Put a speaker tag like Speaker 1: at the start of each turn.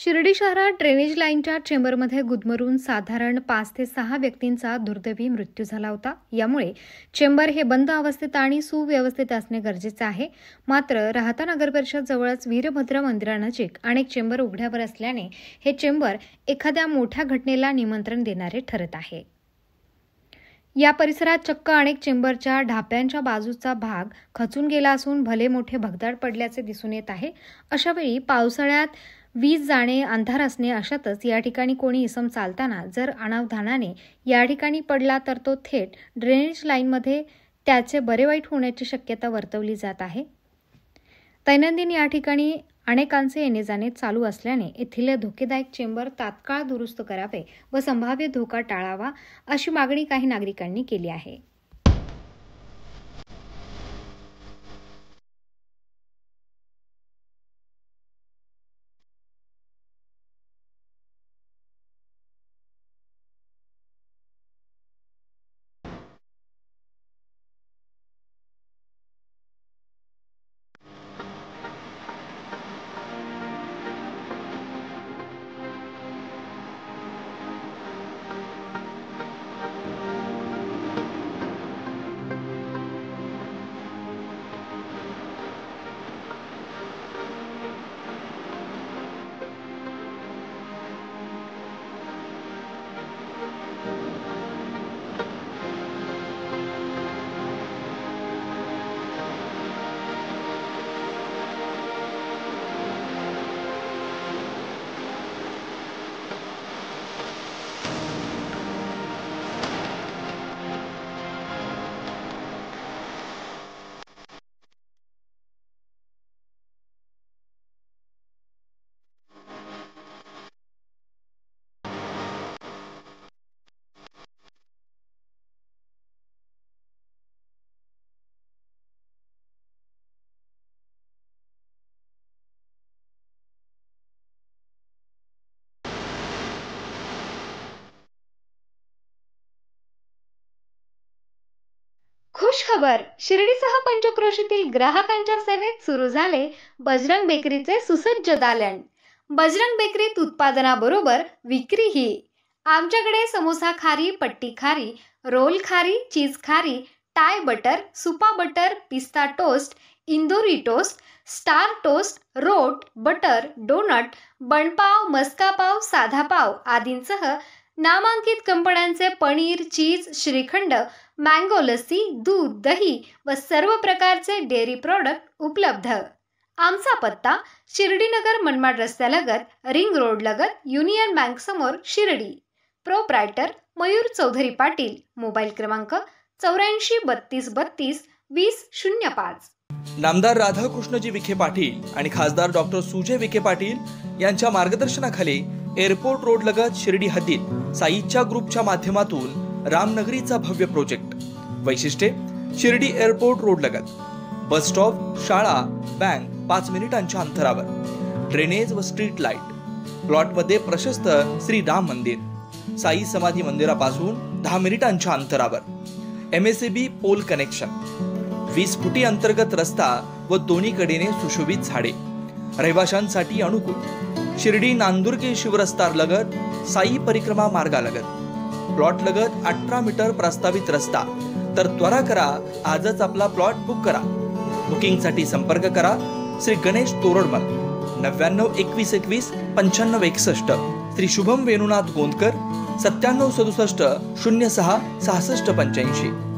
Speaker 1: शिर्डी शहरात ड्रेनेज लाईनच्या चेंबरमध्ये गुदमरून साधारण 5 ते 6 व्यक्तींचा दुर्दैवी मृत्यू झाला होता। यामुळे चेंबर हे बंद अवस्थेत आणि सुव्यवस्थित असणे गरजेचे आहे। मात्र राहता नगरपरिषद जवळच वीरभद्र मंदिरानजीक अनेक चेंबर उघड्यावर असल्याने हे चेंबर एखाद्या मोठ्या घटनेला निमंत्रण देणारे ठरत आहे। या परिसरात चक्क अनेक चेंबरच्या ढाप्यांच्या बाजूचा भाग खचून गेला असून भले मोठे भगदाड पडल्याचे दिसून येत आहे। अशावेळी पावसाळ्यात वीज जाणे, अंधार असणे अशातच या ठिकाणी कोणी इसम चालताना जर अनावधानाने या ठिकाणी पडला तर तो थेट ड्रेनेज लाईनमध्ये त्याचे बरे वाईट होण्याची शक्यता वर्तवली जात आहे। दैनंदिन या ठिकाणी अनेकांचे येणे जाणे चालू असल्याने येथील धोकेदायक चेंबर तात्काळ दुरुस्त करावे व संभाव्य धोका टाळावा अशी मागणी काही नागरिकांनी केली आहे। खुश खबर, शिर्डीसह पंचक्रोशीतील ग्राहकांच्या सेवेत सुरू झाले बजरंग बेकरीचे सुसज्ज दालन। बजरंग बेकरीत उत्पादनाबरोबर विक्रीही। आमच्याकडे समोसा खारी, पट्टी खारी, रोल खारी, चीज खारी, टाय बटर, सुपा बटर, पिस्ता टोस्ट, इंदोरी टोस्ट, स्टार टोस्ट, रोट, बटर, डोनट, बनपाव, मस्का पाव, साधा पाव आदींसह नामांकित कंपन्यांचे पनीर, चीज, श्रीखंड, मँगो लस्सी, दूध, दही व सर्व प्रकारचे डेअरी प्रॉडक्ट उपलब्ध। आमचा पत्ता शिर्डीनगर मनमाड रस्त्यालगत, रिंग रोड लगत, युनियन बँक समोर, शिर्डी। प्रोप्रायटर मयूर चौधरी पाटील। मोबाईल क्रमांक 84 32 32 20 05।
Speaker 2: नामदार राधाकृष्णजी विखे पाटील आणि खासदार डॉक्टर सुजय विखे पाटील यांच्या मार्गदर्शनाखाली एअरपोर्ट रोड लगत शिर्डी हद्दीत साईच्या ग्रुपच्या माध्यमातून रामनगरीचा भव्य प्रोजेक्ट। वैशिष्ट्ये: शिर्डी एअरपोर्ट रोड लगत बस स्टॉप, शाळा, बँक 5 मिनिटांच्या अंतरावर, ड्रेनेज व स्ट्रीट लाईट, प्लॉटमध्ये प्रशस्त श्री राम मंदिर, साई समाधी मंदिरापासून 10 मिनिटांच्या अंतरावर, MSAB पोल कनेक्शन, 20 फुटी अंतर्गत रस्ता व दोन्ही कडेने सुशोभित झाडे, रहिवाशांसाठी अनुकूल। शिर्डी नांदुर्गे शिवरस्तार लगत साई परिक्रमा मार्गालगत प्लॉट लगत 18 मीटर प्रस्तावित रस्ता। तर त्वरा करा, आजच आपला प्लॉट बुक करा। बुकिंगसाठी संपर्क करा श्री गणेश तोरडमल 99 21 21 95 61, श्री शुभम वेणुनाथ गोंदकर 97 67 06 66 85।